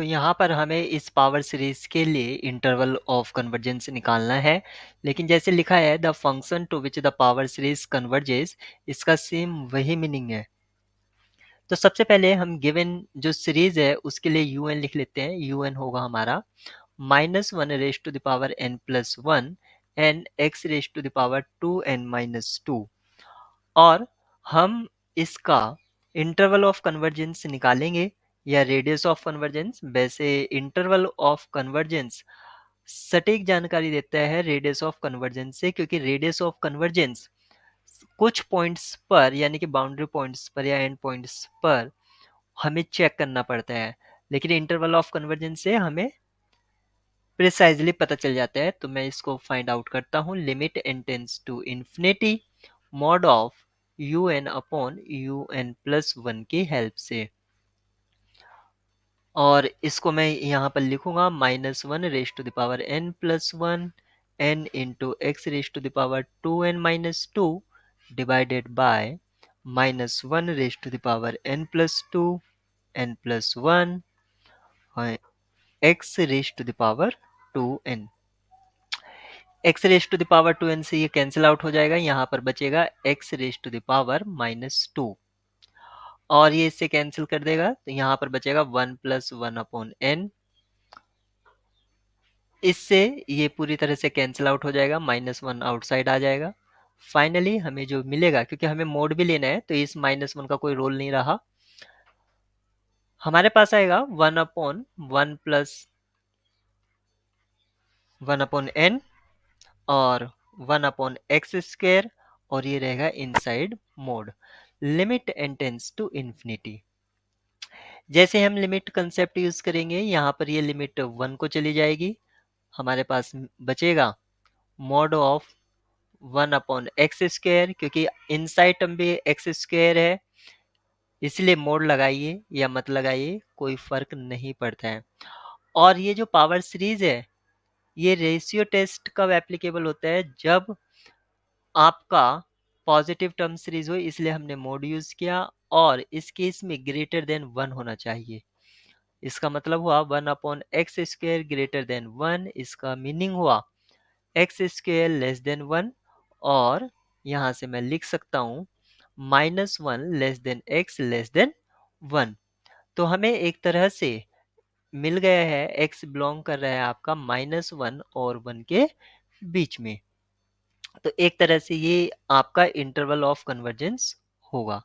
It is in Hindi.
तो यहाँ पर हमें इस पावर सीरीज के लिए इंटरवल ऑफ कन्वर्जेंस निकालना है, लेकिन जैसे लिखा है the function to which the power series converges, इसका सेम वही मीनिंग है। तो सबसे पहले हम गिवन जो सीरीज है उसके लिए यू एन लिख लेते हैं। यू एन होगा हमारा -1 raise to the power n plus one n x raise to the power 2n-2। और हम इसका इंटरवल ऑफ कन्वर्जेंस निकालेंगे या रेडियस ऑफ कन्वर्जेंस। वैसे इंटरवल ऑफ कन्वर्जेंस सटीक जानकारी देता है रेडियस ऑफ कन्वर्जेंस से, क्योंकि रेडियस ऑफ कन्वर्जेंस कुछ पॉइंट्स पर यानी कि बाउंड्री पॉइंट्स पर या एंड पॉइंट्स पर हमें चेक करना पड़ता है, लेकिन इंटरवल ऑफ कन्वर्जेंस से हमें प्रिसाइजली पता चल जाता है। तो मैं इसको फाइंड आउट करता हूँ। Limit n tends to infinity mod of u n upon u n plus one की हेल्प से। और इसको मैं यहाँ पर लिखूंगा -1 raise to the power n plus one n into x raise to the power 2n-2 divided by -1 raise to the power n plus two n plus one x raise to the power 2n। x raise to the power 2n से ये कैंसिल आउट हो जाएगा, यहाँ पर बचेगा x raise to the power -2 और ये इससे कैंसिल कर देगा, तो यहाँ पर बचेगा 1 प्लस वन अपॉन n। इससे ये पूरी तरह से कैंसिल आउट हो जाएगा, -1 आउटसाइड आ जाएगा। फाइनली हमें जो मिलेगा, क्योंकि हमें मोड भी लेना है तो इस -1 का कोई रोल नहीं रहा, हमारे पास आएगा 1 अपॉन 1 प्लस 1 अपॉन n और 1 अपॉन एक्स स्क्वायर, और ये रहेगा inside mod. Limit n tends to infinity. जैसे हम लिमिट कंसेप्ट यूज करेंगे, यहाँ पर ये लिमिट 1 को चली जाएगी, हमारे पास बचेगा mod of 1 upon x square, क्योंकि इनसाइड टर्म भी एक्स स्क्वायर है, इसलिए मोड लगाइए या मत लगाइए कोई फर्क नहीं पड़ता है। और ये जो पावर सीरीज है ये रेशियो टेस्ट कब एप्लीकेबल होता है, जब आपका पॉजिटिव टर्म सीरीज हो, इसलिए हमने मोड यूज किया, और इस केस में ग्रेटर देन 1 होना चाहिए। इसका मतलब हुआ 1 upon x square greater than 1, इसका मीनिंग हुआ एक्स स्क्वायर लेस देन 1, और यहाँ से मैं लिख सकता हूँ -1 less than x less than 1। तो हमें एक तरह से मिल गया है x बिलोंग कर रहा है आपका -1 और 1 के बीच में। तो एक तरह से ये आपका इंटरवल ऑफ कन्वर्जेंस होगा।